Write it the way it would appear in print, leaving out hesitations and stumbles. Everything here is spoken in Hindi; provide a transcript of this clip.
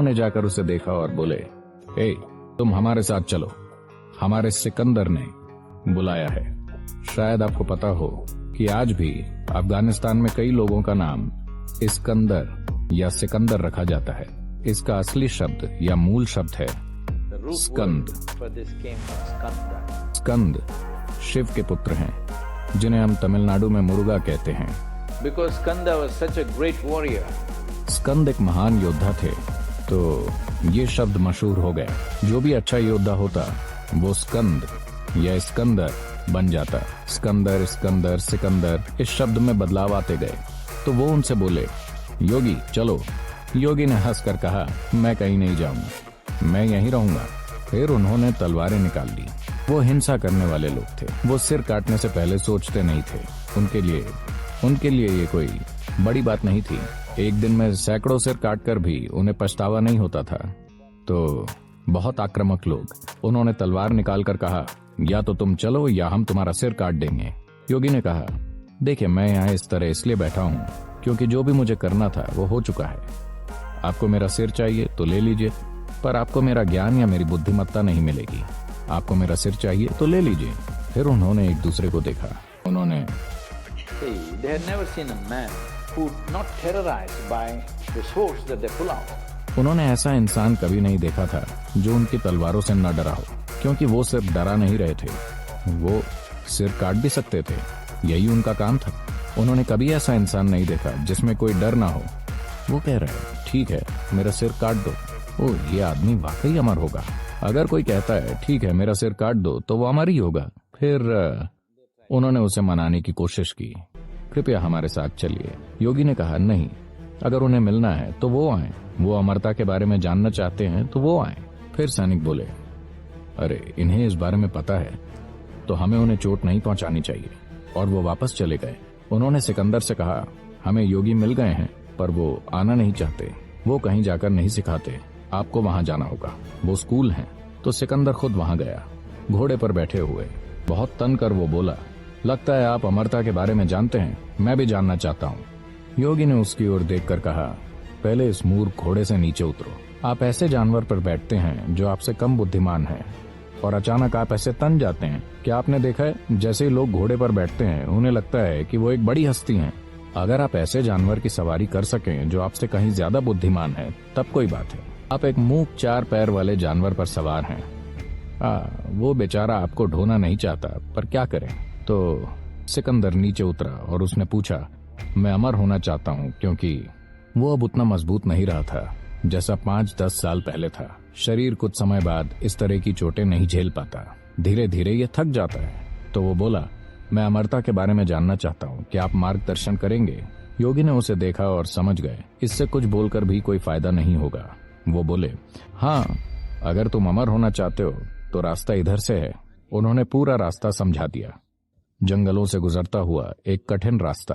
उन्होंने जाकर उसे देखा और बोले, ए, तुम हमारे साथ चलो, हमारे सिकंदर ने बुलाया है। शायद आपको पता हो कि आज भी अफगानिस्तान में कई लोगों का नाम इस्कंदर या सिकंदर रखा जाता है। इसका असली शब्द या मूल शब्द है स्कंद। स्कंद शिव के पुत्र हैं, जिन्हें हम तमिलनाडु में मुरुगा कहते हैं। Because Skanda was such a great warrior. स्कंद एक महान योद्धा थे, तो ये शब्द मशहूर हो गया। जो भी अच्छा योद्धा होता वो स्कंद या इस्कंदर बन जाता। स्कंदर, इस्कंदर, सिकंदर, इस शब्द में बदलाव आते गए। तो वो उनसे बोले, योगी चलो। योगी ने हंसकर कहा, मैं कहीं नहीं जाऊंगा, मैं यहीं रहूंगा। फिर उन्होंने तलवारें निकाल ली। वो हिंसा करने वाले लोग थे। वो सिर काटने से पहले सोचते नहीं थे। उनके लिए ये कोई बड़ी बात नहीं थी। एक दिन में सैकड़ों सिर काटकर भी उन्हें पछतावा नहीं होता था। तो बहुत आक्रामक लोग। उन्होंने तलवार निकालकर कहा, या तो तुम चलो या हम तुम्हारा सिर काट देंगे। योगी ने कहा, देखिए, मैं यहाँ इस तरह इसलिए बैठा हूँ क्योंकि जो भी मुझे करना था वो हो चुका है। आपको मेरा सिर चाहिए तो ले लीजिए, पर आपको मेरा ज्ञान या मेरी बुद्धिमत्ता नहीं मिलेगी। आपको मेरा सिर चाहिए तो ले लीजिए। फिर उन्होंने एक दूसरे को देखा। उन्होंने They had never seen a man who not terrorized by the swords that they pull out. उन्होंने ऐसा इंसान कभी नहीं देखा था जो उनकी तलवारों से न डरा हो, क्योंकि वो सिर्फ डरा नहीं रहे थे, वो सिर काट भी सकते थे। यही उनका काम था। उन्होंने कभी ऐसा इंसान नहीं देखा जिसमें कोई डर ना हो। वो कह रहे हैं, ठीक है, मेरा सिर काट दो। ओ, ये आदमी वाकई अमर होगा। अगर कोई कहता है, ठीक है, मेरा सिर काट दो, तो वो अमर ही होगा। फिर उन्होंने उसे मनाने की कोशिश की, कृपया हमारे साथ चलिए। योगी ने कहा, नहीं, अगर उन्हें मिलना है तो वो आए। वो अमरता के बारे में जानना चाहते हैं तो वो आए। फिर सैनिक बोले, अरे, इन्हें इस बारे में पता है तो हमें उन्हें चोट नहीं पहुंचानी चाहिए। और वो वापस चले गए। उन्होंने सिकंदर से कहा, हमें योगी मिल गए हैं, पर वो आना नहीं चाहते। वो कहीं जाकर नहीं सिखाते, आपको वहां जाना होगा। वो स्कूल है। तो सिकंदर खुद वहां गया, घोड़े पर बैठे हुए। बहुत तन कर वो बोला, लगता है आप अमरता के बारे में जानते हैं, मैं भी जानना चाहता हूँ। योगी ने उसकी ओर देखकर कहा, पहले इस मूर्ख घोड़े से नीचे उतरो। आप ऐसे जानवर पर बैठते हैं जो आपसे कम बुद्धिमान है, और अचानक आप ऐसे तन जाते हैं। क्या आपने देखा है, जैसे ही लोग घोड़े पर बैठते हैं उन्हें लगता है कि वो एक बड़ी हस्ती हैं। अगर आप ऐसे जानवर की सवारी कर सकें जो आपसे कहीं ज्यादा बुद्धिमान है, तब कोई बात है। आप एक मूक 4 पैर वाले जानवर पर सवार हैं। वो बेचारा आपको ढोना नहीं चाहता, पर क्या करें। तो सिकंदर नीचे उतरा और उसने पूछा, मैं अमर होना चाहता हूँ, क्योंकि वो अब उतना मजबूत नहीं रहा था जैसा 5-10 साल पहले था। शरीर कुछ समय बाद इस तरह की चोटें नहीं झेल पाता, धीरे धीरे ये थक जाता है। तो वो बोला, मैं अमरता के बारे में जानना चाहता हूँ, क्या आप मार्गदर्शन करेंगे। योगी ने उसे देखा और समझ गए, इससे कुछ बोलकर भी कोई फायदा नहीं होगा। वो बोले, हाँ, अगर तुम अमर होना चाहते हो तो रास्ता इधर से है। उन्होंने पूरा रास्ता समझा दिया। जंगलों से गुजरता हुआ एक कठिन रास्ता।